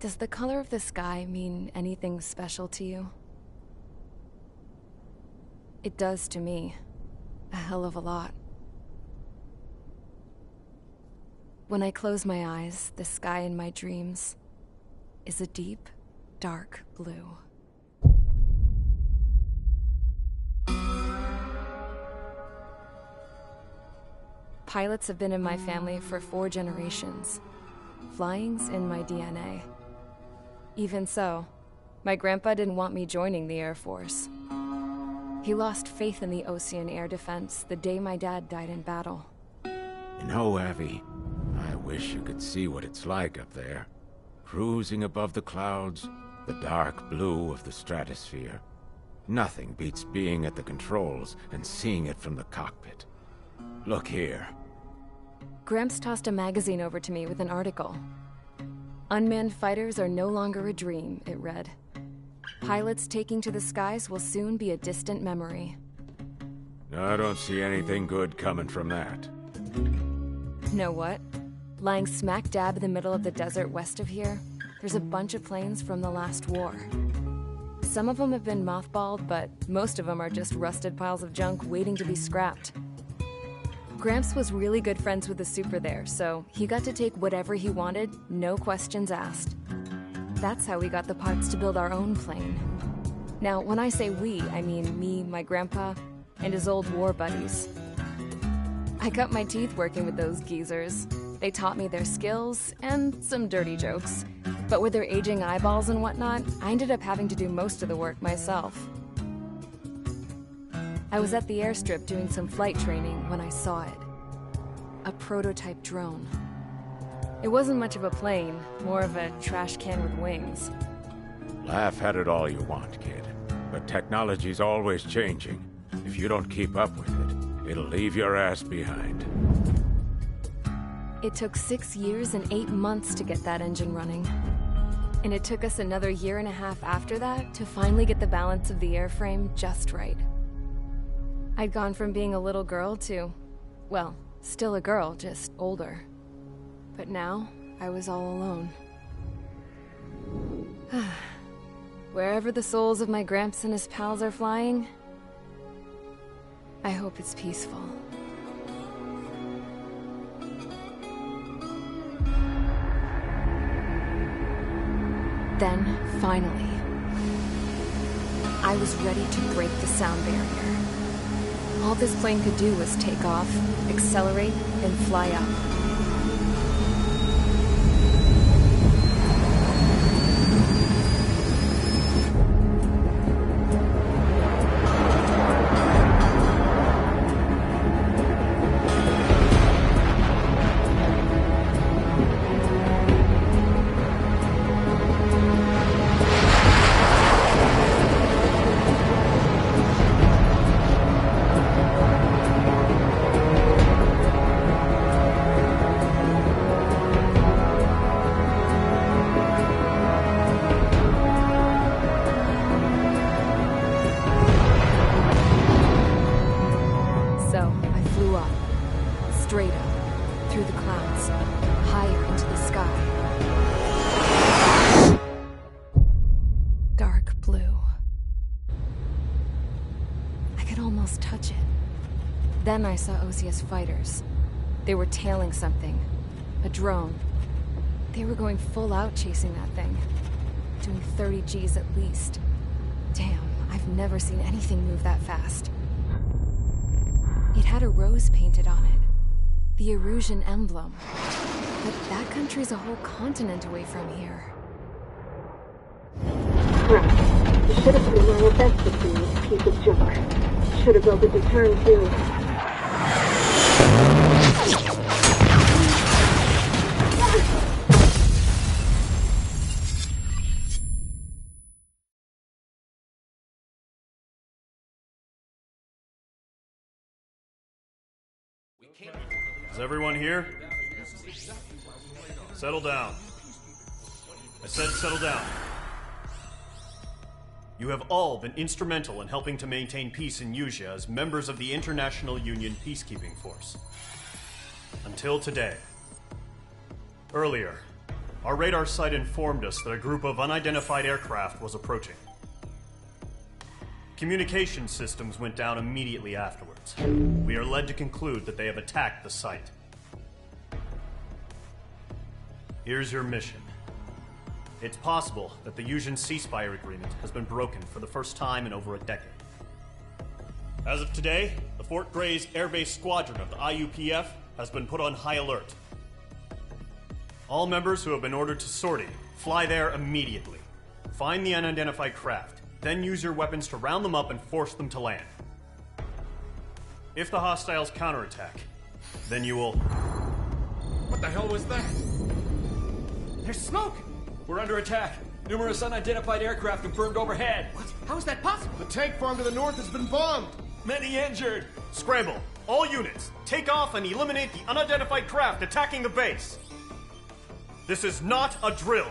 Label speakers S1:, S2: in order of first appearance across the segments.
S1: Does the color of the sky mean anything special to you? It does to me. A hell of a lot. When I close my eyes, the sky in my dreams is a deep, dark blue. Pilots have been in my family for 4 generations. Flying's in my DNA. Even so, my grandpa didn't want me joining the Air Force. He lost faith in the Ocean Air Defense the day my dad died in battle.
S2: You know, Abby, I wish you could see what it's like up there. Cruising above the clouds, the dark blue of the stratosphere. Nothing beats being at the controls and seeing it from the cockpit. Look here.
S1: Gramps tossed a magazine over to me with an article. Unmanned fighters are no longer a dream, it read. Pilots taking to the skies will soon be a distant memory.
S2: I don't see anything good coming from that.
S1: Know what? Lying smack dab in the middle of the desert west of here, there's a bunch of planes from the last war. Some of them have been mothballed, but most of them are just rusted piles of junk waiting to be scrapped. Gramps was really good friends with the super there, so he got to take whatever he wanted, no questions asked. That's how we got the parts to build our own plane. Now, when I say we, I mean me, my grandpa, and his old war buddies. I cut my teeth working with those geezers. They taught me their skills, and some dirty jokes. But with their aging eyeballs and whatnot, I ended up having to do most of the work myself. I was at the airstrip doing some flight training when I saw it. A prototype drone. It wasn't much of a plane, more of a trash can with wings.
S2: Laugh at it all you want, kid. But technology's always changing. If you don't keep up with it, it'll leave your ass behind.
S1: It took 6 years and 8 months to get that engine running. And it took us another 1.5 years after that to finally get the balance of the airframe just right. I'd gone from being a little girl to, well, still a girl, just older. But now, I was all alone. Wherever the souls of my Gramps and his pals are flying, I hope it's peaceful. Then, finally, I was ready to break the sound barrier. All this plane could do was take off, accelerate, and fly up. Straight up, through the clouds, higher into the sky. Dark blue. I could almost touch it. Then I saw OCS fighters. They were tailing something. A drone. They were going full out chasing that thing. Doing 30 Gs at least. Damn, I've never seen anything move that fast. It had a rose painted on it. The Erusian emblem. But that country's a whole continent away from here.
S3: Crap. You should have put in my best to see this piece of junk. Should have built a deterrent too.
S4: Is everyone here? Settle down. I said settle down. You have all been instrumental in helping to maintain peace in Usea as members of the International Union Peacekeeping Force. Until today. Earlier, Our radar site informed us that a group of unidentified aircraft was approaching. Communication systems went down immediately afterwards. We are led to conclude that they have attacked the site. Here's your mission. It's possible that the Yuuzhan ceasefire agreement has been broken for the first time in over a decade. As of today, the Fort Gray's Airbase Squadron of the IUPF has been put on high alert. All members who have been ordered to sortie, fly there immediately. Find the unidentified craft, then use your weapons to round them up and force them to land. If the hostiles counterattack, then you will...
S5: What the hell was that?
S6: There's smoke! We're under attack. Numerous unidentified aircraft confirmed overhead.
S5: What? How is that possible?
S7: The tank farm to the north has been bombed!
S6: Many injured.
S4: Scramble! All units, take off and eliminate the unidentified craft attacking the base! This is not a drill!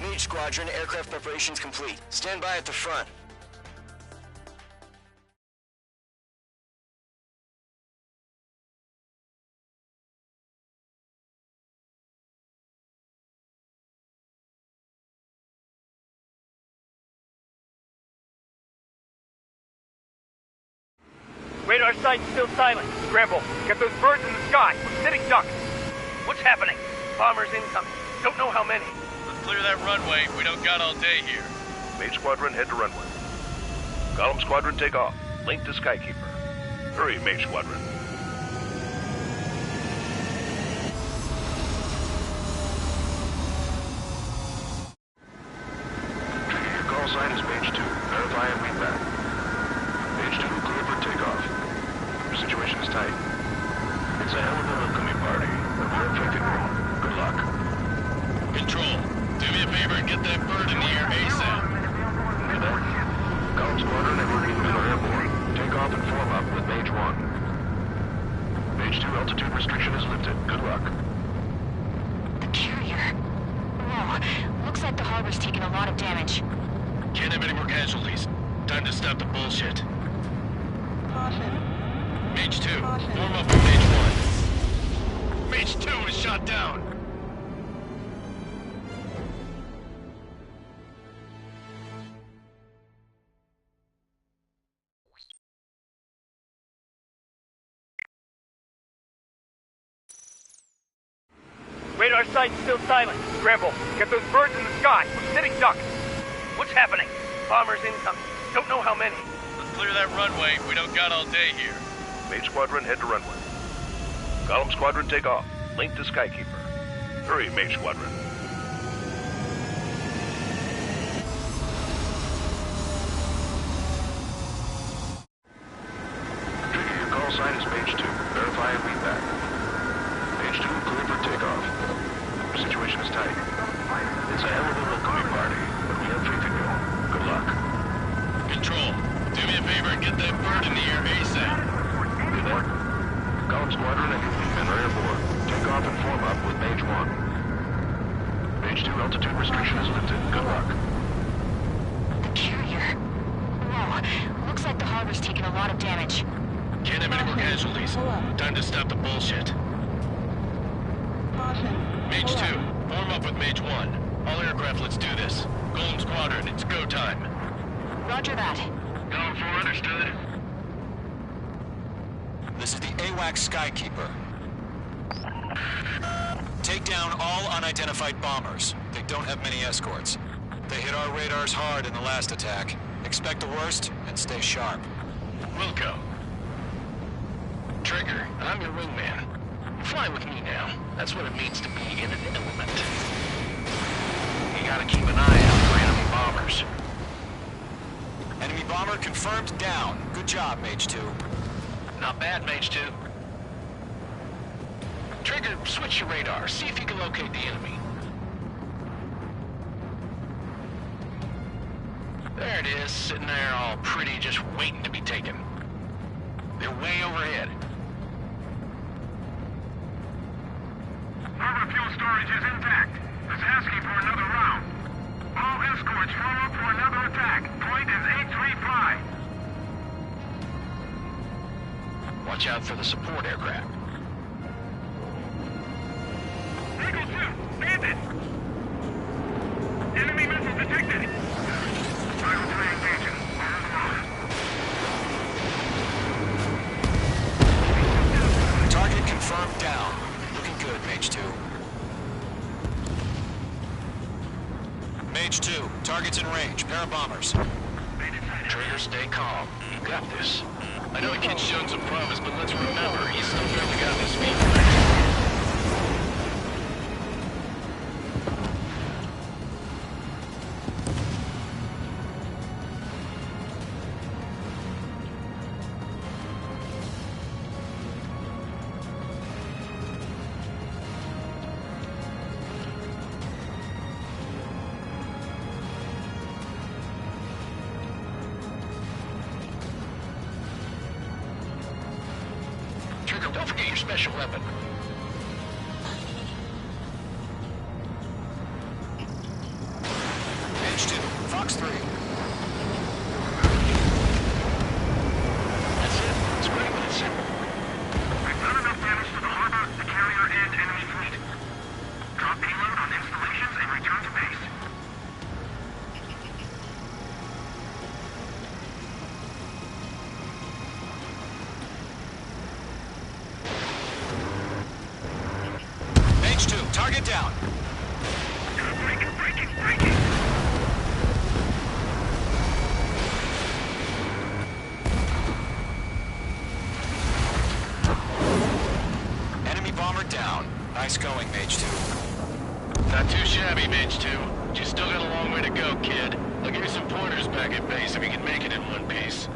S8: Mage Squadron, aircraft preparations complete. Stand by at the front.
S9: Radar site's still silent. Scramble. Get those birds in the sky. We're sitting ducks. What's happening? Bombers incoming. Don't know how many.
S10: Let's clear that runway. We don't got all day here.
S11: Mage Squadron, head to runway. Column Squadron, take off. Link to Skykeeper. Hurry, Mage Squadron. Your call sign is Mage 2. Verify and read back. Mage 2, clear for takeoff. Your situation is tight. It's a hell of a welcoming party, but we're affected now. Good luck.
S10: Control, do me a favor and get that bird in the air ASAP.
S11: Hear that? Column Squadron, everything in the
S12: harbor's taking a lot of damage.
S10: Can't have any more casualties. Time to stop the bullshit. Mage 2, form up with Mage 1. Mage 2 is shot down.
S9: Radar site's still silent. Scramble. Get those birds in the sky. We're sitting ducks. What's happening? Bombers incoming. Don't know how many.
S10: Let's clear that runway. We don't got all day here.
S11: Mage Squadron, head to runway. Column Squadron, take off. Link to Skykeeper. Hurry, Mage Squadron. Trigger, your call sign is Mage 2. Verify and read back. Mage 2, clear for takeoff. Your situation is tight. It's a hell of a welcoming party, but we have faith in you. Good luck.
S10: Control, do me a favor and get that bird in the air ASAP.
S11: Report. Column Squadron and your wingmen are airborne. Take off and form up with Mage 1. Mage 2, altitude restriction is lifted. Good luck.
S12: The carrier. Whoa. Looks like the harbor's taking a lot of damage.
S10: Can't have any more casualties. Time to stop the bullshit. Mage 2, form up with Mage 1. All aircraft, let's do this. Golem Squadron, it's go time.
S12: Roger that.
S10: Going for understood.
S6: This is the AWACS Skykeeper. Take down all unidentified bombers. They don't have many escorts. They hit our radars hard in the last attack. Expect the worst and stay sharp.
S10: Wilco. Trigger, I'm your wingman. Fly with me now. That's what it means to be in an element. You gotta keep an eye out for enemy bombers.
S6: Enemy bomber confirmed down. Good job, Mage 2.
S10: Not bad, Mage 2. Trigger, switch your radar. See if you can locate the enemy. There it is, sitting there all pretty, just waiting to be taken. They're way overhead.
S11: Harbor fuel storage is intact. It's asking for another round. All escorts form up for another attack. Point is 835.
S10: Watch out for the support aircraft.
S11: Eagle 2, bandit! Enemy missile detected. Final 3 engaging.
S6: Target confirmed down. Looking good, Mage 2. Mage 2, target's in range. Pair of bombers.
S10: Trigger, stay calm. You got this. I know the kid's shown some promise, but let's remember, he's still barely got his feet wet. Trigger, don't forget your special weapon.
S6: Mage 2, Fox 3.
S10: That's it. It's great, but it's simple.
S11: We've done enough damage to the harbor, the carrier, and enemy fleet. Drop payload on installations and return to base.
S6: Mage 2, target down.
S11: Breaking!
S6: Enemy bomber down. Nice going, Mage 2.
S10: Not too shabby, Mage 2. But you still got a long way to go, kid. I'll give you some pointers back at base if you can make it in one piece.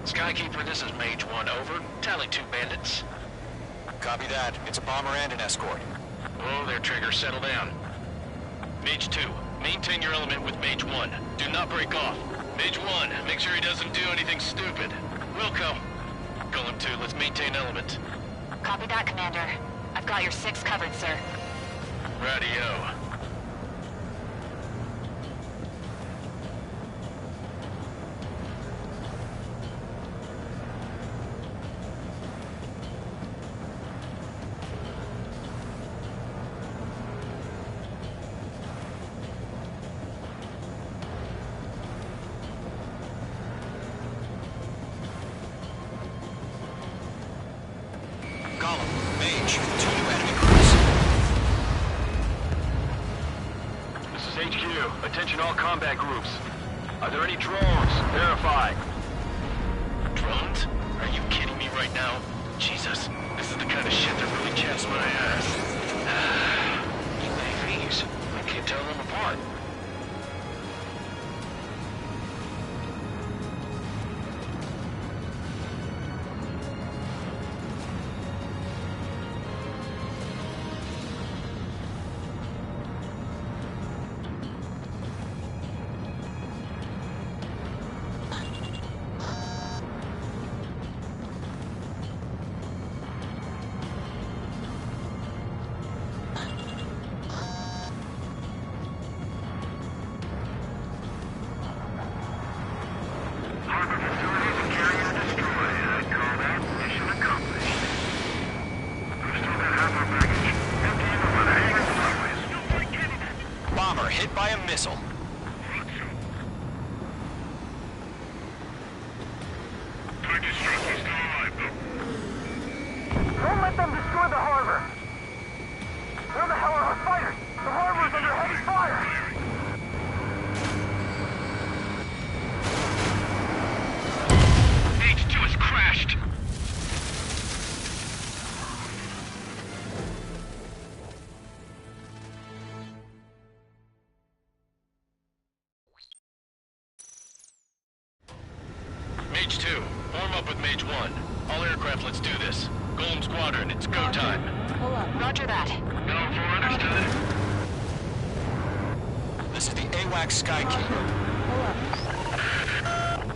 S10: Skykeeper, this is Mage 1, over. Tally 2 bandits.
S6: Copy that. It's a bomber and an escort.
S10: Whoa there, Trigger. Settle down. Mage 2, maintain your element with Mage 1. Do not break off. Mage 1, make sure he doesn't do anything stupid. Wilco. Golem 2, let's maintain element.
S12: Copy that, Commander. I've got your 6 covered, sir.
S10: Radio. attention all combat groups. Are there any drones? Verify. Drones? Are you kidding me right now? Jesus, this is the kind of shit that really chaps my ass. UAVs. I can't tell them apart.
S6: Hit by a missile.
S9: Don't let them destroy the harbor! Where the hell are our fighters? The harbor's under heavy fire!
S10: H2 has crashed! Mage 2, form up with Mage 1. All aircraft, let's do this. Golem Squadron, it's go time.
S12: Roger that.
S10: Go for understood.
S6: This is the AWAC Skykeeper.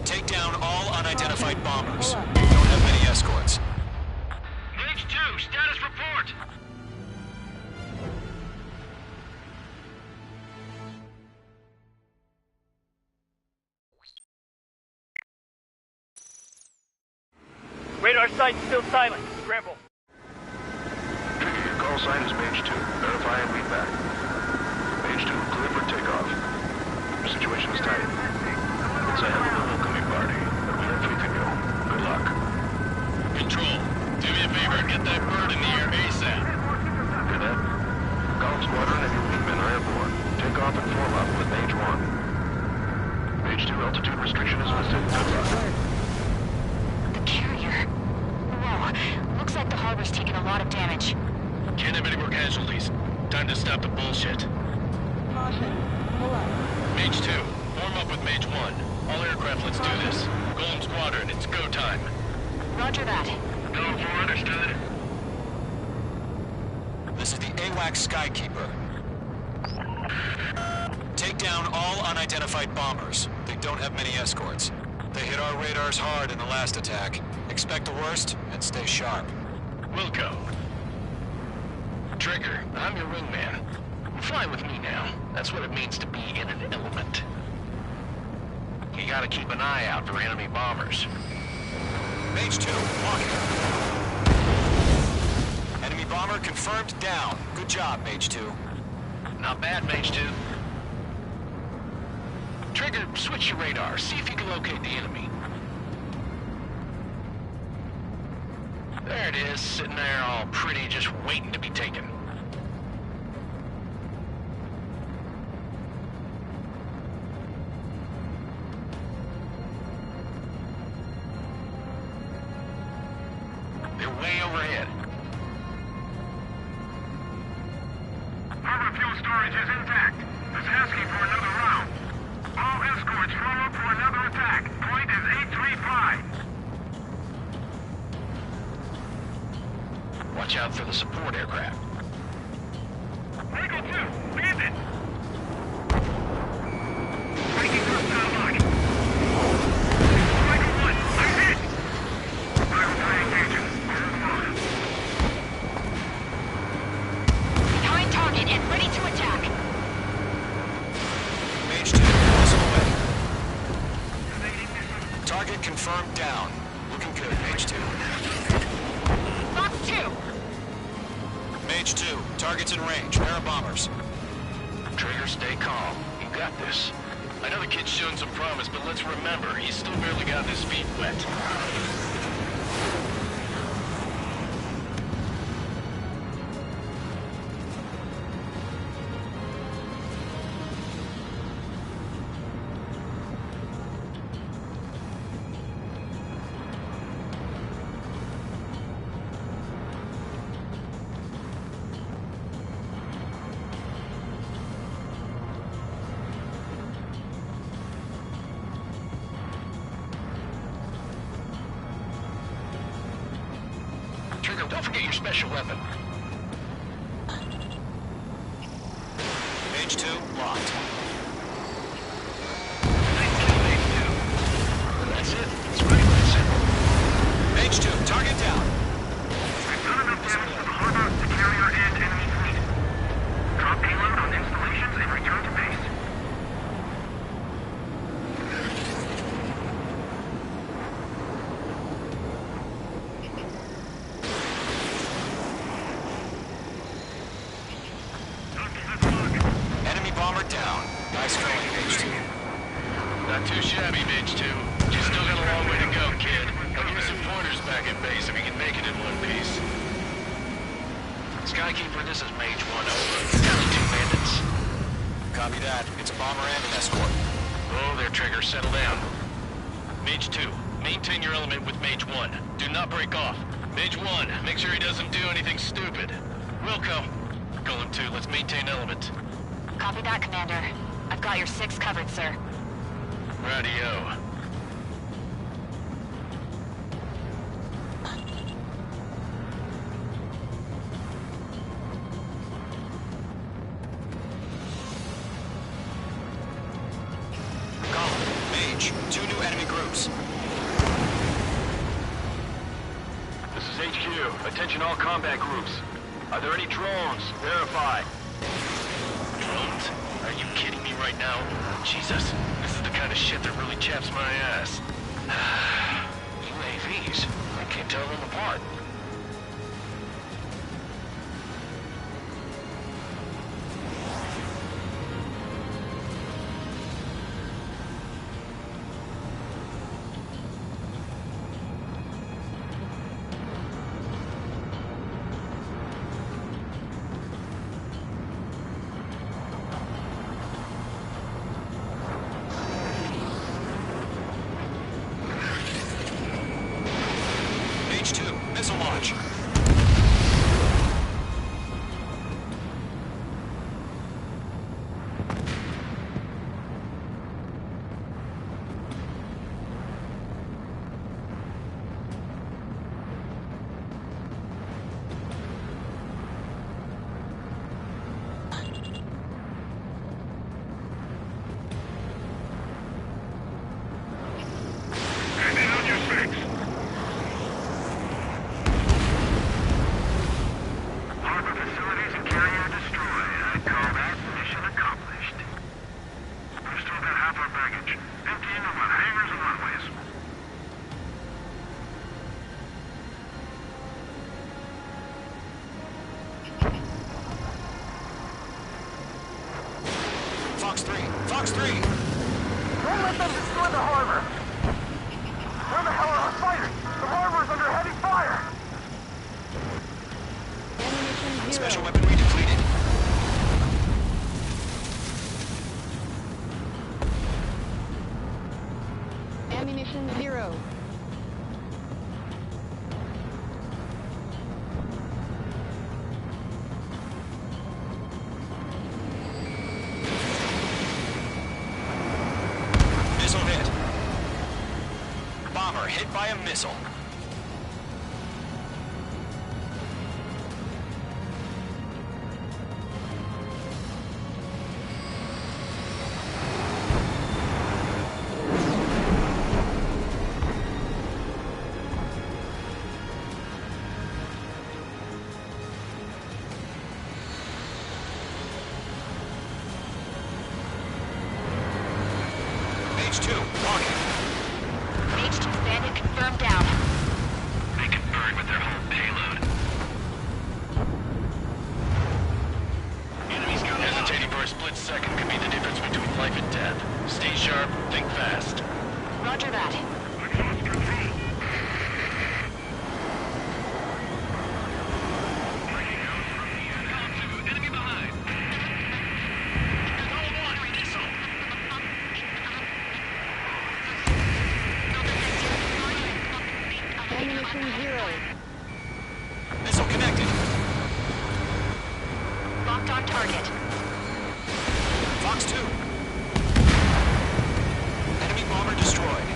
S6: Take down all unidentified bombers. They don't have many escorts.
S10: Mage 2, status report!
S9: Radar site's still silent. Scramble.
S11: Trigger, your call sign is Mage 2. Verify and read back. Mage 2, clear for takeoff. Your situation is tight. It's a hell of a welcoming party, but we have faith in you. Good luck.
S10: Control, do me a favor and get that bird in the air ASAP.
S11: Cadet, Golem Squadron and your wingmen are airborne. Take off and form up with Mage 1. Mage 2, altitude restriction is listed. Good luck.
S12: The carrier. Whoa. Looks like the harbor's taken a lot of damage.
S10: Can't have any more casualties. Time to stop the bullshit.
S3: Caution. Pull up.
S10: Mage 2, form up with Mage 1. All aircraft, let's do this. Golem Squadron, it's go time.
S12: Roger that.
S10: Go for understood.
S6: This is the AWAC Skykeeper. Take down all unidentified bombers. They don't have many escorts. They hit our radars hard in the last attack. Expect the worst and stay sharp.
S10: Wilco. Trigger, I'm your wingman. Fly with me now. That's what it means to be in an element. You gotta keep an eye out for enemy bombers.
S6: Mage 2, walking. Enemy bomber confirmed down. Good job, Mage 2.
S10: Not bad, Mage 2. Trigger, switch your radar. See if you can locate the enemy. There it is, sitting there all pretty, just waiting to be taken. They're way overhead.
S11: Harbor fuel storage is intact. It's asking for another round. All escorts form up for another attack. Point is 835.
S10: Watch out for the support aircraft.
S11: Eagle 2, bandit! Breaking hostile lock. Eagle 1, I'm hit! Eagle 3 engaging.
S12: Behind target and ready to attack.
S6: Mage 2, missile away. Target confirmed down. Looking good, Mage 2.
S12: Fox 2.
S6: Mage 2, target's in range. Pair of bombers.
S10: Trigger, stay calm. You got this. I know the kid's shown some promise, but let's remember, he's still barely gotten his feet wet. Don't forget your special weapon.
S6: Mage 2, locked.
S10: Nice kill, Mage 2. That's it. It's pretty much simple.
S6: Mage 2, target down.
S11: We've done enough damage to the harbor, the carrier, and enemy fleet. Drop payload on installations and return to base.
S6: Enemy bomber down. Nice going, Mage 2.
S10: Not too shabby, Mage 2. You still got a long way to go, kid. I'll give you some pointers back at base if you can make it in one piece. Skykeeper, this is Mage 1, over. Down to 2 bandits.
S6: Copy that. It's a bomber and an escort.
S10: Oh, there, Trigger. Settle down. Mage 2, maintain your element with Mage 1. Do not break off. Mage 1, make sure he doesn't do anything stupid. Wilco. Golem 2, let's maintain element.
S12: Copy that, Commander. I've got your 6 covered, sir.
S10: Radio.
S6: Golem, Mage, 2 new enemy groups.
S11: This is HQ. Attention all combat groups. Are there any drones? Verify.
S10: Drones? Are you kidding me right now? Jesus, this is the kind of shit that really chaps my ass. UAVs? I can't tell them apart.
S6: Mage 2, missile launch. Fox 3, Fox 3.
S9: Don't let them destroy the harbor! Where the hell are our fighters? The harbor's under heavy fire!
S6: Special weaponry depleted.
S1: Ammunition 0.
S6: Missile hit. Bomber hit by a missile. Mage 2, walking.
S12: Mage 2 bandit confirmed down.
S10: They can burn with their whole payload. Enemies got hesitating for a split second could be the difference between life and death. Stay sharp, think fast.
S12: Roger that.
S10: Enemy behind.
S1: Ammunition 0.
S6: Missile connected.
S12: Locked on target.
S6: Fox 2. Enemy bomber destroyed.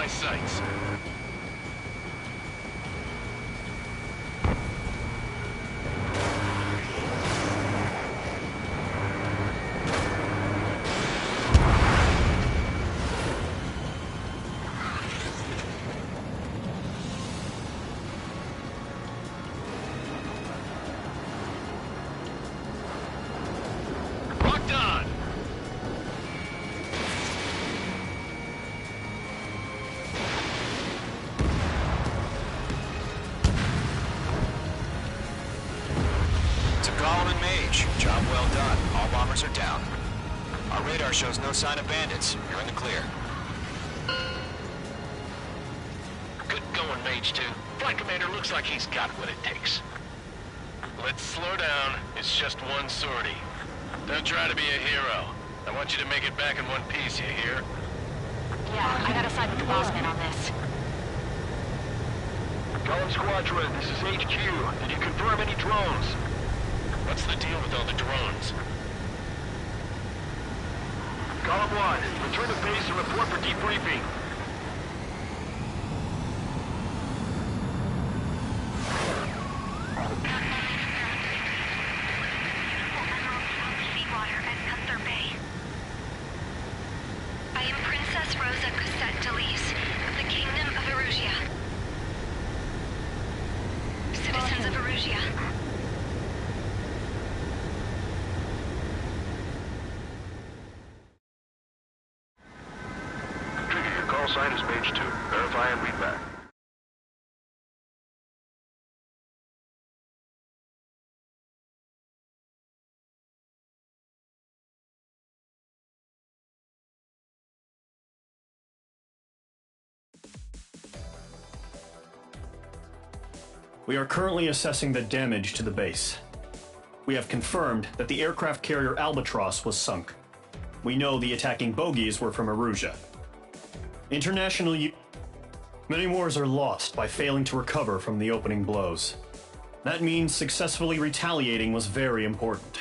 S10: my sights.
S6: Job well done. All bombers are down. Our radar shows no sign of bandits. You're in the clear.
S10: Good going, Mage 2. Flight Commander looks like he's got what it takes. Let's slow down. It's just one sortie. Don't try to be a hero. I want you to make it back in one piece, you hear?
S12: Yeah, I gotta side with the boss man on this.
S11: Column Squadron, this is HQ. Did you confirm any drones?
S10: What's the deal with all the drones?
S11: Column 1, return to base and report for debriefing.
S12: I am Princess Rosa Cosette Delise of the Kingdom of Erusia. Citizens of Erusia.
S11: Call sign is Mage 2. Verify and read back.
S4: We are currently assessing the damage to the base. We have confirmed that the aircraft carrier Albatross was sunk. We know the attacking bogies were from Erusia. Many wars are lost by failing to recover from the opening blows. That means successfully retaliating was very important.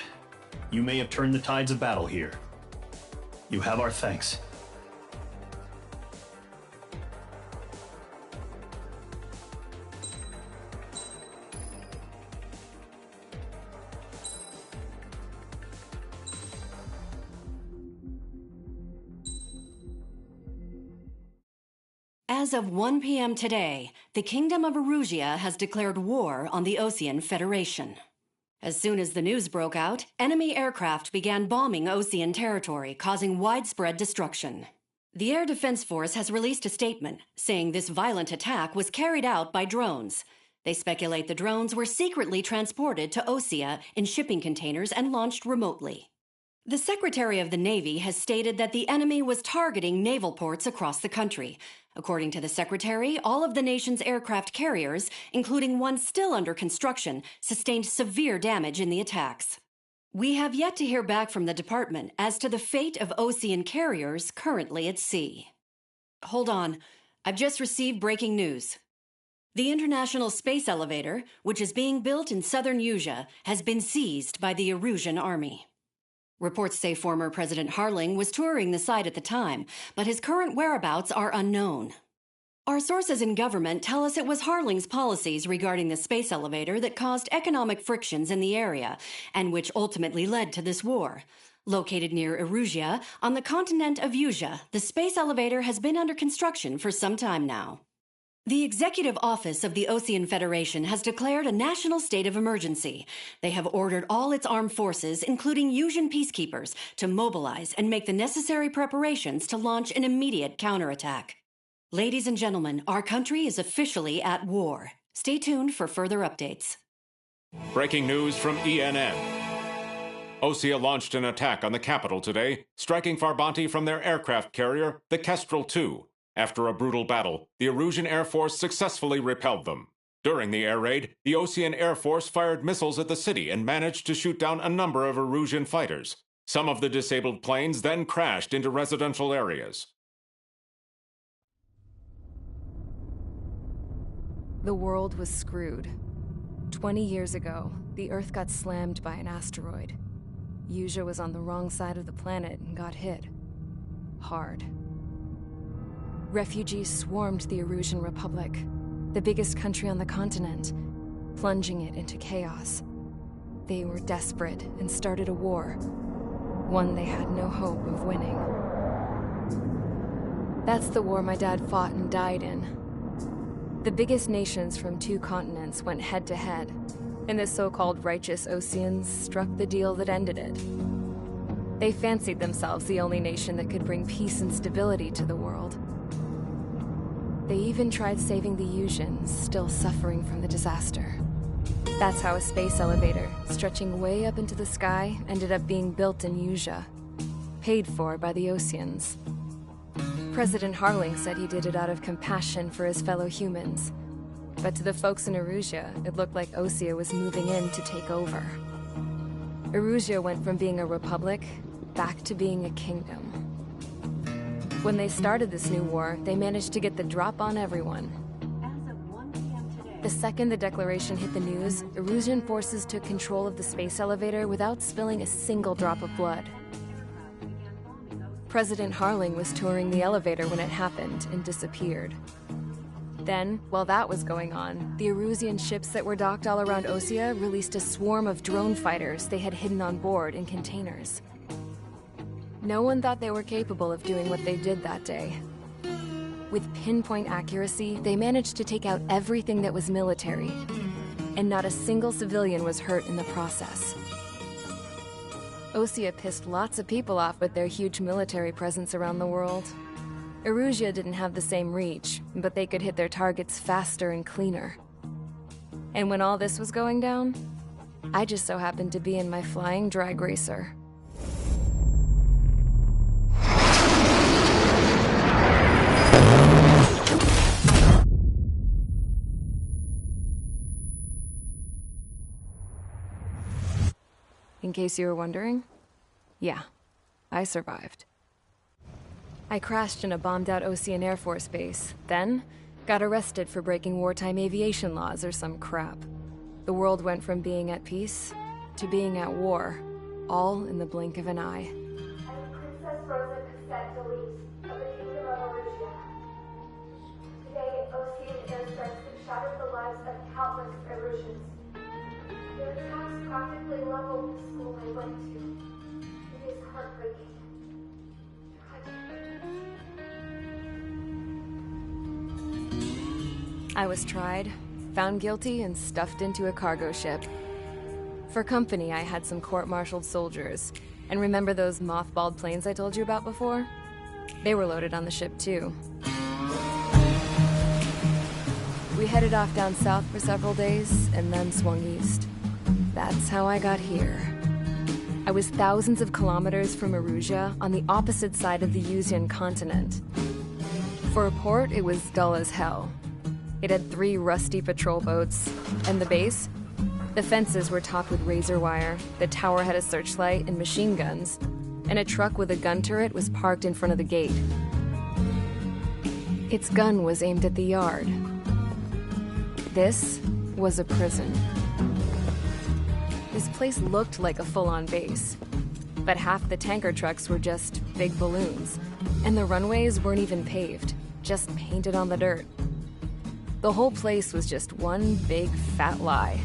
S4: You may have turned the tides of battle here. You have our thanks.
S13: As of 1 p.m. today, the Kingdom of Erusia has declared war on the Osean Federation. As soon as the news broke out, enemy aircraft began bombing Osean territory, causing widespread destruction. The Air Defense Force has released a statement saying this violent attack was carried out by drones. They speculate the drones were secretly transported to Osea in shipping containers and launched remotely. The Secretary of the Navy has stated that the enemy was targeting naval ports across the country. According to the Secretary, all of the nation's aircraft carriers, including one still under construction, sustained severe damage in the attacks. We have yet to hear back from the department as to the fate of Osean carriers currently at sea. Hold on. I've just received breaking news. The International Space Elevator, which is being built in southern Usea, has been seized by the Erusian Army. Reports say former President Harling was touring the site at the time, but his current whereabouts are unknown. Our sources in government tell us it was Harling's policies regarding the space elevator that caused economic frictions in the area, and which ultimately led to this war. Located near Erusia, on the continent of Usea, the space elevator has been under construction for some time now. The Executive Office of the Osean Federation has declared a national state of emergency. They have ordered all its armed forces, including Usian peacekeepers, to mobilize and make the necessary preparations to launch an immediate counterattack. Ladies and gentlemen, our country is officially at war. Stay tuned for further updates.
S2: Breaking news from ENN. Osea launched an attack on the capital today, striking Farbanti from their aircraft carrier, the Kestrel II. After a brutal battle, the Erusian Air Force successfully repelled them. During the air raid, the Osean Air Force fired missiles at the city and managed to shoot down a number of Erusian fighters. Some of the disabled planes then crashed into residential areas.
S1: The world was screwed. 20 years ago, the Earth got slammed by an asteroid. Usea was on the wrong side of the planet and got hit. Hard. refugees swarmed the Erusian Republic, the biggest country on the continent, plunging it into chaos. They were desperate and started a war, one they had no hope of winning. That's the war my dad fought and died in. The biggest nations from 2 continents went head-to-head, and the so-called righteous Oseans struck the deal that ended it. They fancied themselves the only nation that could bring peace and stability to the world. They even tried saving the Usians, still suffering from the disaster. That's how a space elevator, stretching way up into the sky, ended up being built in Usea, paid for by the Oseans. President Harling said he did it out of compassion for his fellow humans. But to the folks in Erusea, it looked like Osea was moving in to take over. Erusea went from being a republic back to being a kingdom. When they started this new war, they managed to get the drop on everyone. The second the declaration hit the news, Erusian forces took control of the space elevator without spilling a single drop of blood. President Harling was touring the elevator when it happened and disappeared. Then, while that was going on, the Erusian ships that were docked all around Osea released a swarm of drone fighters they had hidden on board in containers. No one thought they were capable of doing what they did that day. With pinpoint accuracy, they managed to take out everything that was military, and not a single civilian was hurt in the process. Osea pissed lots of people off with their huge military presence around the world. Erusea didn't have the same reach, but they could hit their targets faster and cleaner. And when all this was going down, I just so happened to be in my flying drag racer. In case you were wondering, yeah, I survived. I crashed in a bombed-out Osean Air Force base, then got arrested for breaking wartime aviation laws or some crap. The world went from being at peace to being at war, all in the blink of an eye.
S3: Princess Rosa Cassette Delete of the Kingdom of Erusea. Today, Osean airstrikes have shattered the lives of countless Erusians. Their attacks practically leveled the school I went to. It is heartbreaking.
S1: I was tried, found guilty, and stuffed into a cargo ship. For company, I had some court-martialed soldiers. And remember those mothballed planes I told you about before? They were loaded on the ship, too. We headed off down south for several days, and then swung east. That's how I got here. I was thousands of kilometers from Erusea, on the opposite side of the Usian continent. For a port, it was dull as hell. It had 3 rusty patrol boats, and the base? The fences were topped with razor wire, the tower had a searchlight and machine guns, and a truck with a gun turret was parked in front of the gate. Its gun was aimed at the yard. This was a prison. This place looked like a full-on base, but half the tanker trucks were just big balloons, and the runways weren't even paved, just painted on the dirt. The whole place was just one big fat lie.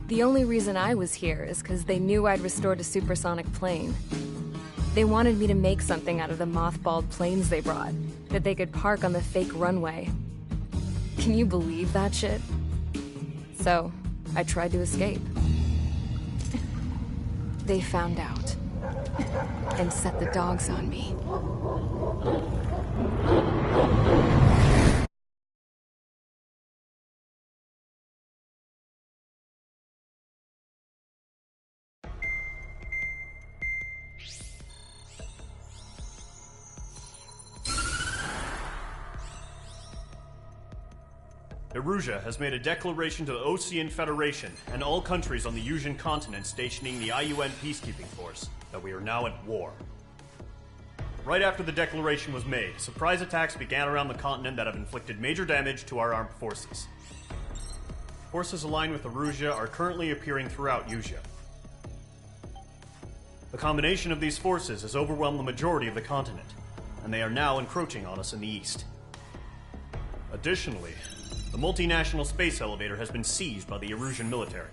S1: The only reason I was here is because they knew I'd restored a supersonic plane. They wanted me to make something out of the mothballed planes they brought, that they could park on the fake runway. Can you believe that shit? So, I tried to escape. They found out, and set the dogs on me.
S4: Erusea has made a declaration to the Osean Federation and all countries on the Usian continent stationing the IUN peacekeeping force that we are now at war. Right after the declaration was made, surprise attacks began around the continent that have inflicted major damage to our armed forces. Forces aligned with Erusea are currently appearing throughout Usea. The combination of these forces has overwhelmed the majority of the continent. and they are now encroaching on us in the east. Additionally, the multinational space elevator has been seized by the Erusian military.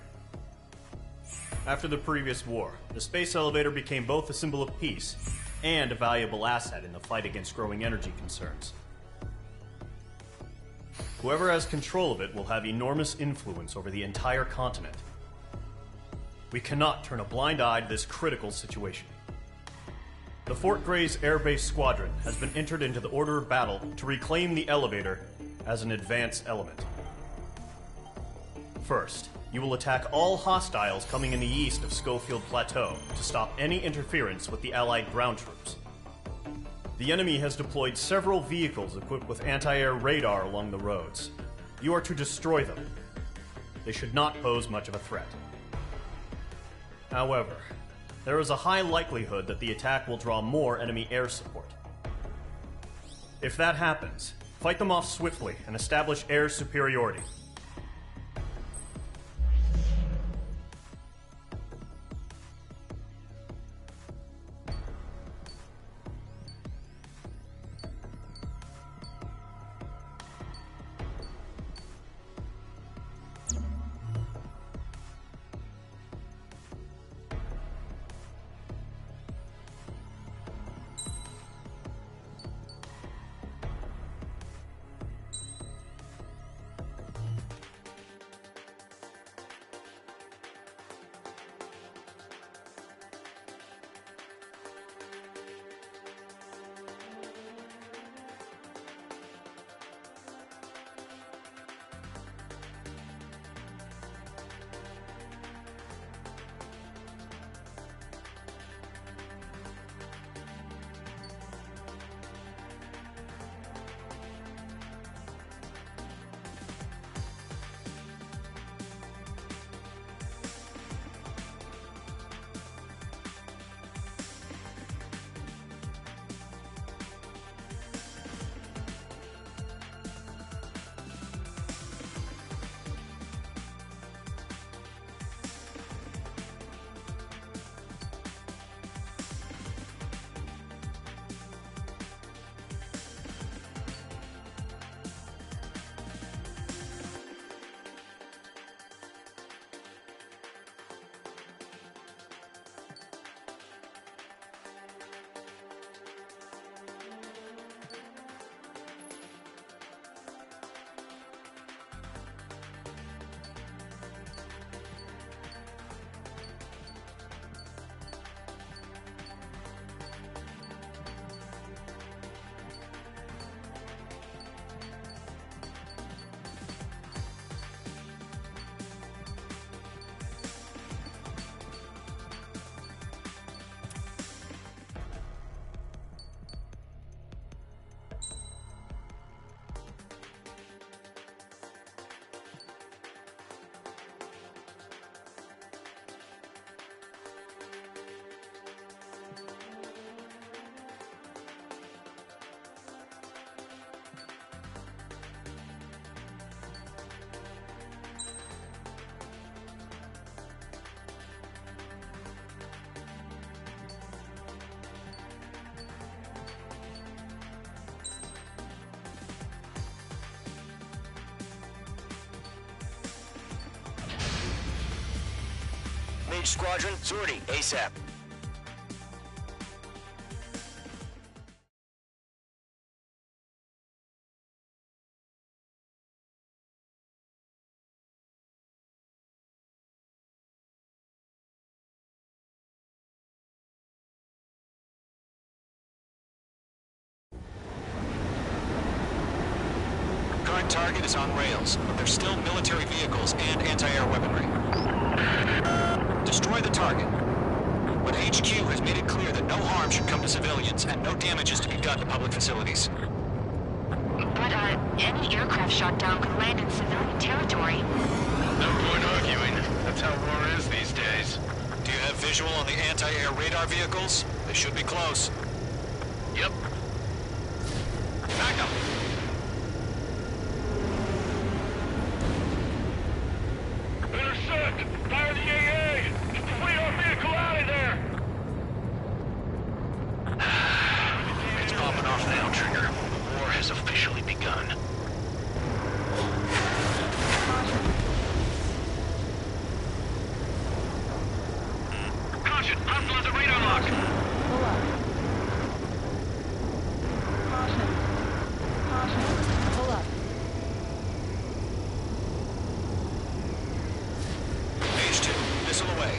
S4: After the previous war, the space elevator became both a symbol of peace and a valuable asset in the fight against growing energy concerns. Whoever has control of it will have enormous influence over the entire continent. We cannot turn a blind eye to this critical situation. The Fort Gray's Air Base Squadron has been entered into the order of battle to reclaim the elevator as an advance element. First, you will attack all hostiles coming in the east of Schofield Plateau to stop any interference with the Allied ground troops. The enemy has deployed several vehicles equipped with anti-air radar along the roads. You are to destroy them. They should not pose much of a threat. However, there is a high likelihood that the attack will draw more enemy air support. If that happens, fight them off swiftly and establish air superiority.
S8: Mage Squadron, sortie, ASAP.
S6: Current target is on rails, but there's still military vehicles and anti-air weaponry. Destroy the target. But HQ has made it clear that no harm should come to civilians and no damage is to be done to public facilities.
S12: But, any aircraft shot down could land in civilian territory.
S10: No point arguing. That's how war is these days.
S6: Do you have visual on the anti-air radar vehicles? They should be close.
S10: Yep. Back up!
S9: Intercept! Fire the AA! Flee our vehicle out of there!
S6: It's popping off
S10: now, Trigger. The war has officially begun. Caution! Hostiles at radar lock!
S14: Pull up. Caution. Caution. Pull up.
S6: Page 2, missile away.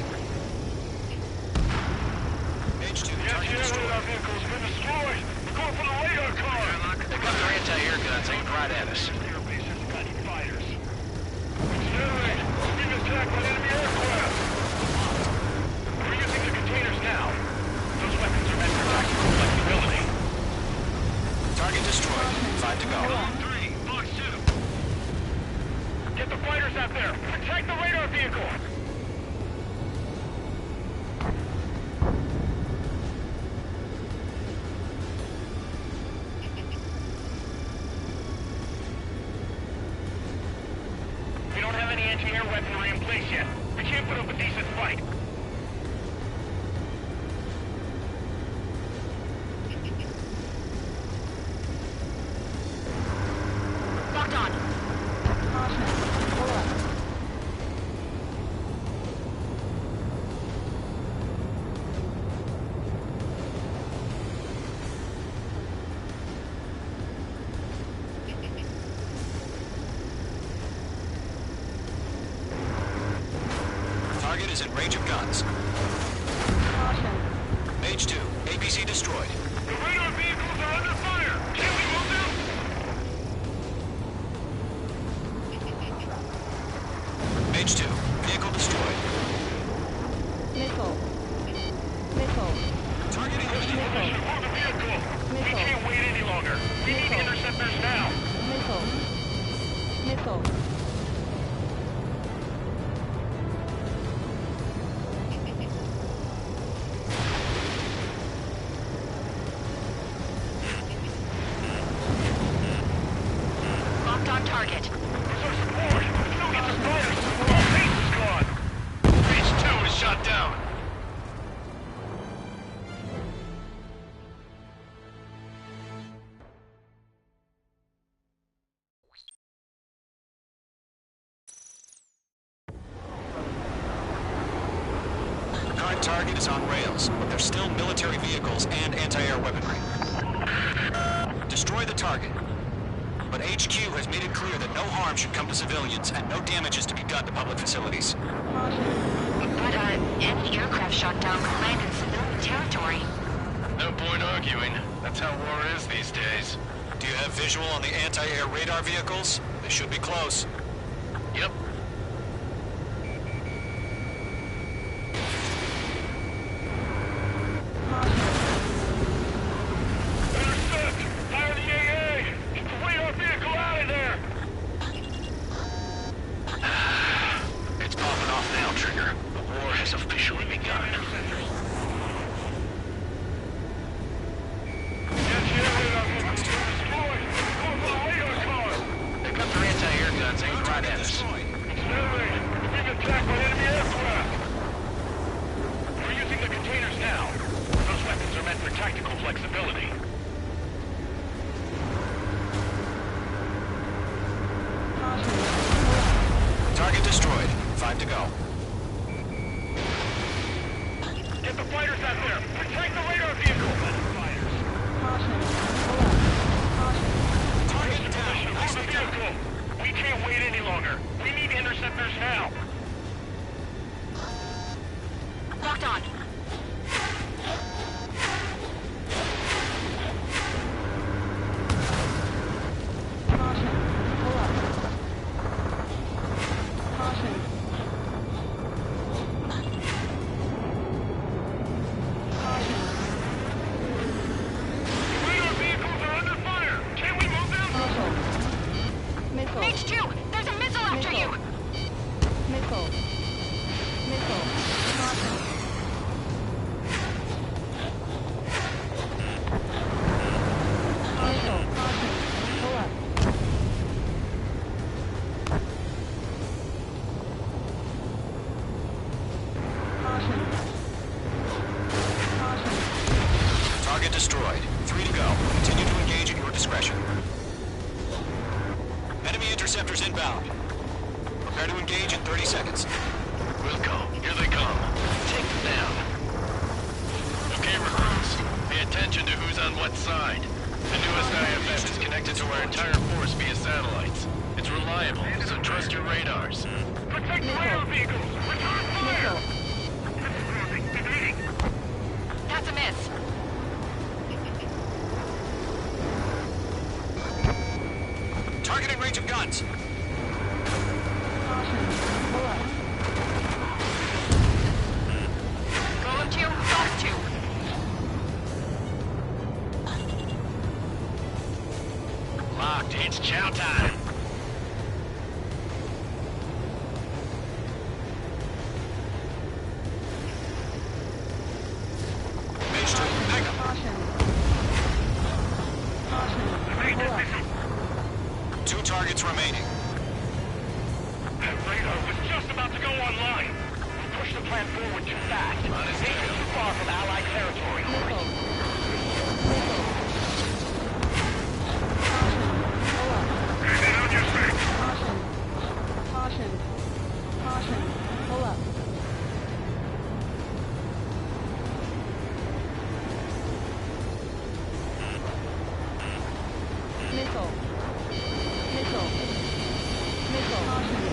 S6: Page 2, target destroyed.
S10: Our vehicle's been destroyed! We're going for the radar car! They got their anti-air guns aimed right at us. Airbase has got fighters. Incinerate! We're being attacked by enemy aircraft! We're using the containers now. Those weapons are meant for maximum flexibility.
S6: Target destroyed. 5 to go.
S10: 3, box 2. Get the fighters out there! Protect the radar vehicle! We don't have any anti-air weaponry in place yet. We can't put up a decent fight.
S12: Locked on.
S14: Caution. Pull up.
S6: Target is in range of guns.
S14: Caution.
S6: Page 2, APC destroyed.
S10: The radar vehicles are under fire! Can we move them?
S6: Page 2, vehicle destroyed.
S14: Missile. Missile.
S6: Target engaged.
S14: Missile.
S10: Move the vehicle! We
S14: Missile.
S10: can't wait any longer. We need interceptors now!
S14: Missile. Missile.
S12: Locked on target.
S10: Where's our support? Still get the fighters! All base is gone!
S6: Page 2 is shot down. Current target is on rails, but there's still military vehicles and anti-air weaponry. Destroy the target. But HQ has made it clear that no harm should come to civilians and no damage is to be done to public facilities.
S12: But, any aircraft shot down could land in civilian territory.
S10: No point arguing. That's how war is these days.
S6: Do you have visual on the anti-air radar vehicles? They should be close.
S10: Yep. Intercept! Fire the AA! Get the radar vehicle out of there!
S6: It's popping off now, Trigger. The war has officially begun.
S10: Anti-air radar vehicles destroyed! Going for the radar car!
S6: They got their anti-air guns aimed right at us. interceptors inbound. Prepare to engage in 30 seconds.
S10: Wilco, here they come. Take them down. Okay, recruits. Pay attention to who's on what side. The newest IFF is connected to our entire force via satellites. It's reliable, so trust your radars.
S9: Protect the rail vehicles! Return fire!
S12: That's a miss.
S6: Targeting range of guns.
S12: Golem 2, Fox 2.
S10: Locked, it's chow time.
S6: Mage 2, backup. Two targets remaining.
S9: That radar was just about to go online. We pushed the plan forward too fast. Honestly, too far from Allied territory.
S14: Get on your feet. Caution. Pull up. Missile. Caution.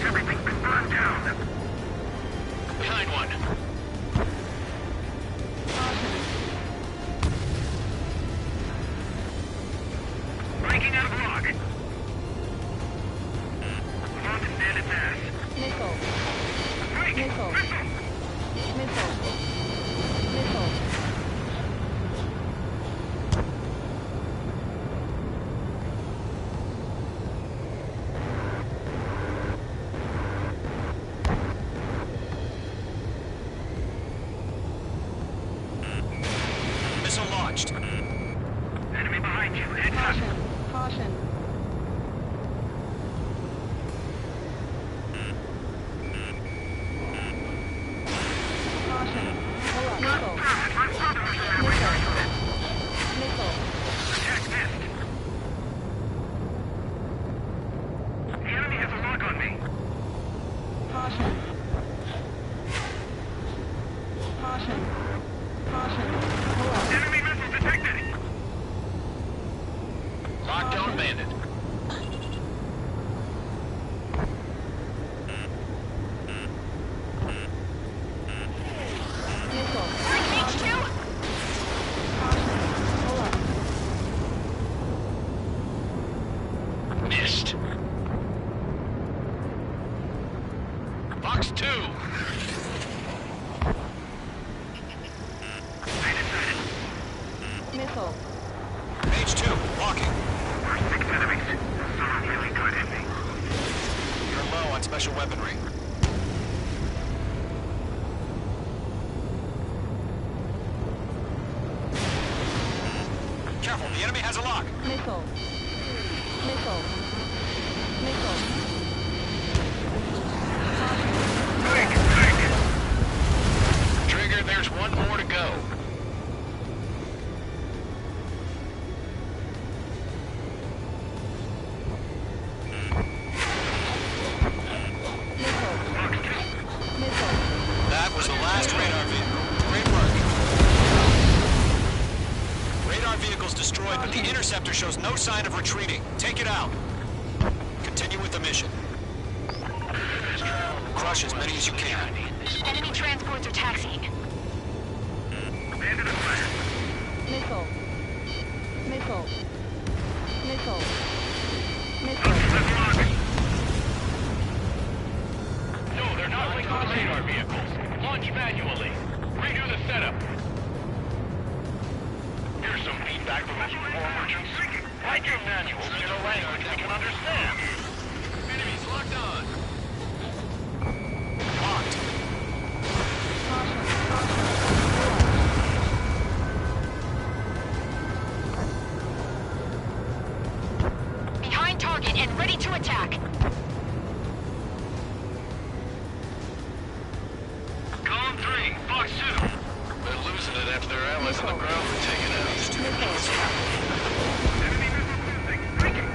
S9: Everything's been burned down.
S10: Behind one.
S9: Breaking out of lock. Lock and dead its ass.
S14: Missile.
S6: Missile launched.
S9: Enemy behind you. Heads up.
S14: Caution.
S9: Attack missed. The enemy has a lock on me. Enemy missile detected.
S10: Lockdown bandit. Missed. Box 2.
S14: Missile.
S6: Mage 2, walking.
S9: We're 6 enemies. Not really good, is he?
S6: You're low on special weaponry. Careful, the enemy has a lock.
S14: Missile.
S10: Trigger, there's one more to go.
S6: That was the last radar vehicle. Great work. Radar vehicle's destroyed, but the interceptor shows no sign of retreating. Take it out. Continue with the mission. Crush as many as you can.
S12: Enemy transports are taxiing.
S9: Bandit at fire.
S14: Missile.
S10: No, they're not linked to radar vehicles. Launch manually. Redo the setup. Here's some feedback from this war merchants. Write your manuals in a language we can understand. Enemies locked on.
S6: Locked.
S12: Behind target and ready to attack.
S10: Column 3, Fox 2. They're losing it after their allies on the ground were taken out.
S9: Enemy missile losing. Breaking.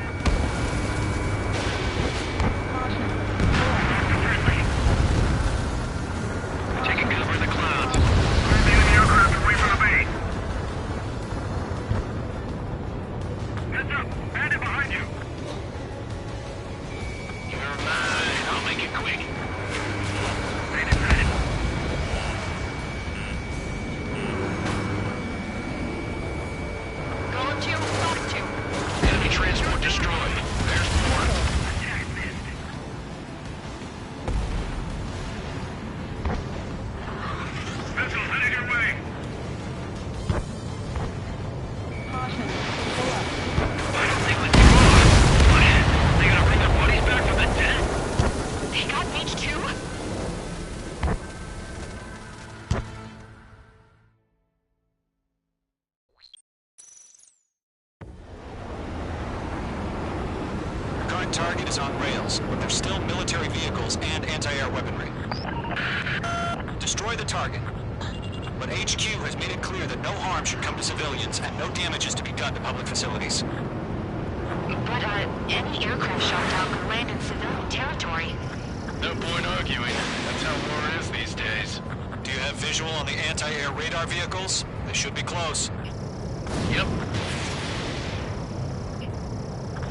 S10: Heads up! Bandit behind you! You're mine. I'll make it quick. Bandit, bandit.
S12: Going to, talk to.
S10: Enemy transport destroyed. There's more. Missiles headed your way.
S14: Caution. Pull up.
S10: I don't think we can go on. What? They gonna bring their buddies back from the dead?
S12: They got Mage 2?
S6: Current target is on rails, but there's still military vehicles and anti-air weaponry. Destroy the target. But HQ has made it clear that no harm should come to civilians and no damage is to be done to public facilities.
S12: But, any aircraft shot down could land in civilian territory.
S10: No point arguing. That's how war is these days.
S6: Do you have visual on the anti-air radar vehicles? They should be close.
S10: Yep.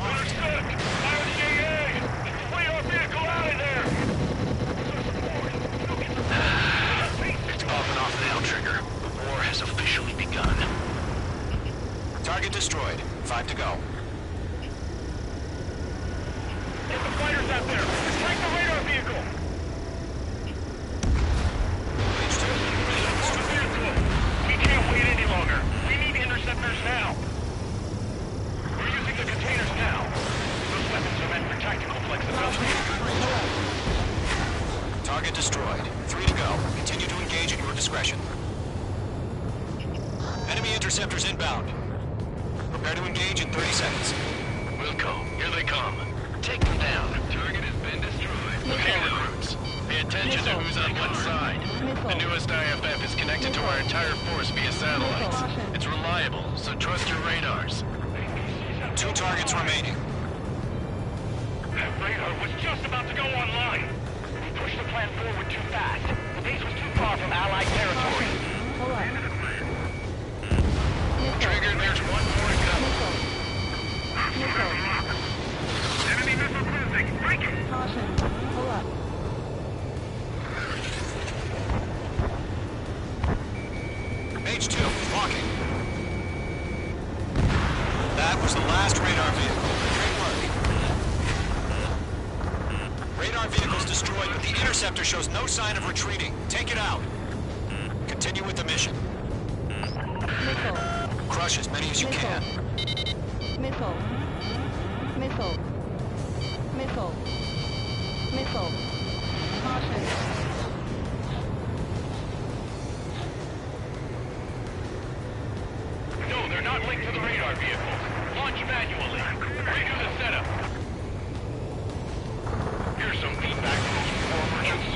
S10: Understood! RCA! Flee our vehicle out of there! It's popping off now, Trigger. The war has officially begun.
S6: Target destroyed. 5 to go.
S10: Get the fighters out there! Attack the radar vehicle! We can't wait any longer. We need interceptors now. We're using the containers now. Those weapons are meant for tactical flexibility.
S6: Target destroyed. 3 to go. Continue to engage at your discretion. Enemy interceptors inbound. Prepare to engage in 30 seconds.
S10: Wilco, here they come. Take them down. Target has been destroyed. Okay, recruits. Pay attention to who's on what side. The newest IFF is connected to our entire force via satellites. It's reliable, so trust your radars.
S6: 2 targets remaining.
S10: That radar was just about to go online. We pushed the plan forward too fast. The base was too far from Allied territory.
S14: Pull up.
S10: Trigger, there's one more to go.
S14: Missile.
S10: Enemy missile cruising. Break it!
S14: Caution. Pull up.
S6: Mage 2, walking. That was the last radar vehicle. Great work. Radar vehicle's destroyed, but the interceptor shows no sign of retreating. Take it out. Continue with the mission.
S14: Missile.
S6: Crush as many as you can.
S14: Missile. Missile. Missile. Missile. Caution.
S10: No, they're not linked to the radar vehicle. Launch manually. Redo the setup. Here's some feedback from those war merchants.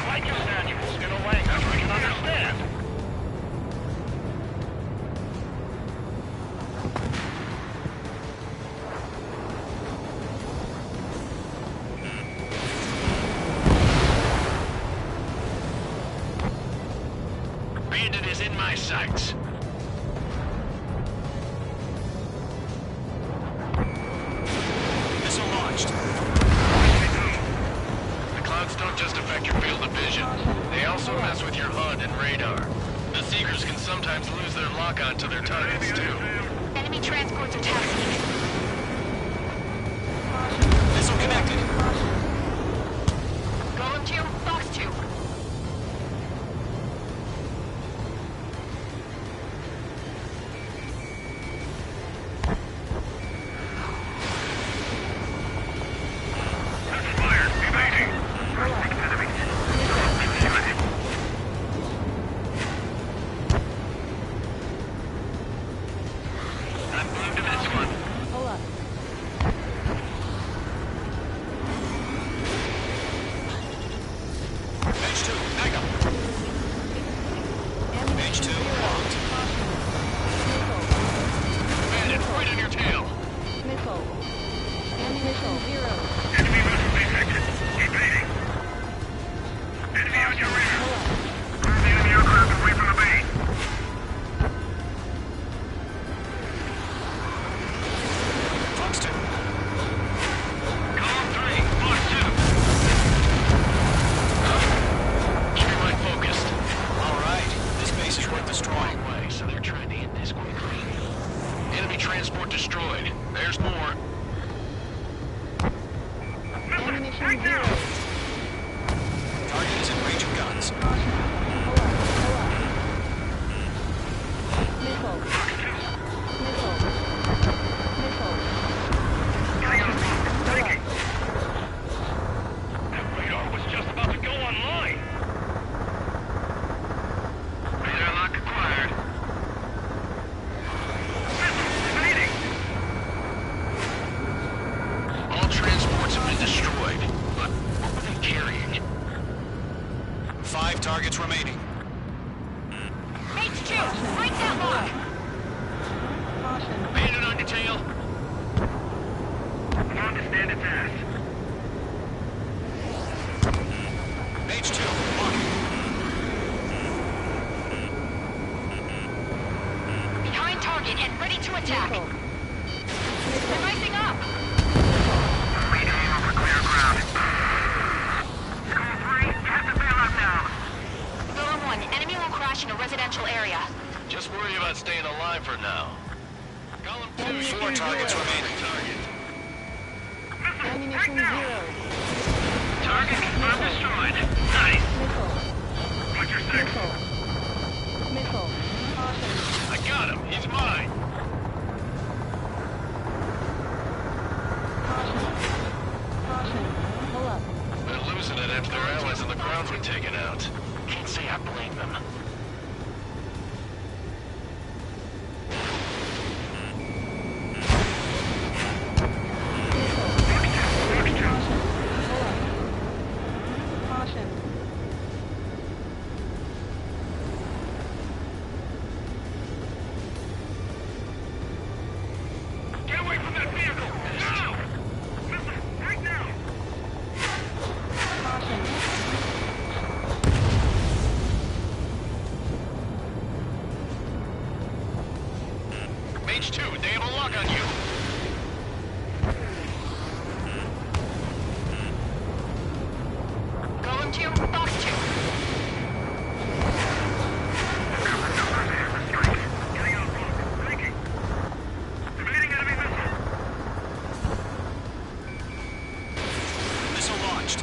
S10: Write your manuals in a language we can understand. Bandit is in my sights.
S6: Missile launched.
S10: The clouds don't just affect your field of vision. They also mess with your HUD and radar. The Seekers can sometimes lose their lock-on to their targets, too.
S12: Enemy transports are taxiing.
S6: Missile connected.
S12: Golem 2, Fox 2.
S6: transport destroyed. There's more.
S14: Ammunition 0.
S6: Target is in range of guns.
S14: Missile. Missile. Missile.
S9: That radar was just about to go online.
S11: Radar lock acquired.
S6: All transports have been destroyed. But what were they carrying? 5 targets remaining.
S12: H2, break that lock!
S14: Caution.
S10: Bandit on your tail.
S11: Time to stand its ass.
S6: H2, walking.
S12: Behind target and ready to attack.
S14: Missile.
S12: They're rising up!
S11: Recon over clear ground. School 3, you have to bail out now.
S12: Villain 1, enemy will crash in a residential area.
S10: Just worry about staying alive for now. Column 2,
S6: 4 targets remaining.
S14: Ammunition 0.
S11: Target confirmed destroyed. Nice.
S14: Missile.
S11: Watch your 6.
S14: Missile. Missile. Caution.
S10: I got him. He's mine.
S14: Caution. Caution. Pull up.
S10: They're losing it after their allies on the ground were taken out.
S6: Can't say I blame them.
S14: Caution.
S11: Get away from that vehicle! Now! Missile, right now!
S14: Caution.
S10: Mage 2, they have a lock on you.
S12: Golem 2, box 2.
S11: Getting out block. Breaking. Evading enemy missile.
S6: Missile launched.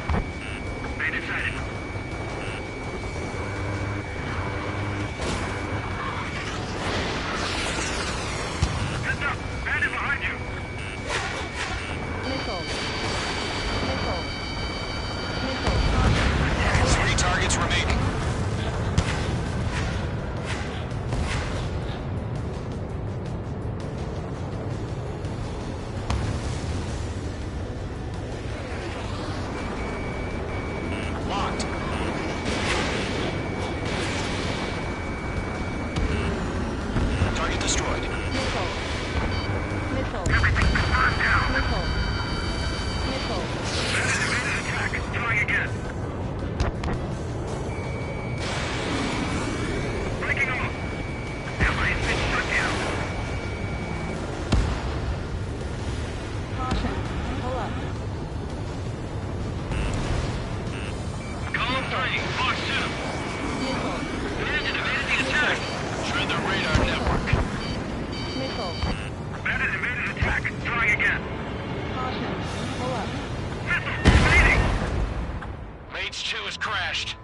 S11: Bandit sighted. Heads up! Bandit behind you!
S14: Missile. Missile. Missile. Caution.
S6: 3 targets remaining. Locked. Target destroyed.
S14: Missile. Missile. Missile. Missile.
S11: Bandit evaded attack. Trying again. Breaking off. Everybody's been shut down.
S14: Caution. Pull up.
S11: Column 3, box 2.
S14: Missile.
S11: Bandit evaded the attack.
S10: Shred the radar network.
S14: Missile.
S11: Bandit evaded attack. Trying again.
S14: Caution. Pull up.
S11: Missile evading.
S6: Mage 2 has crashed.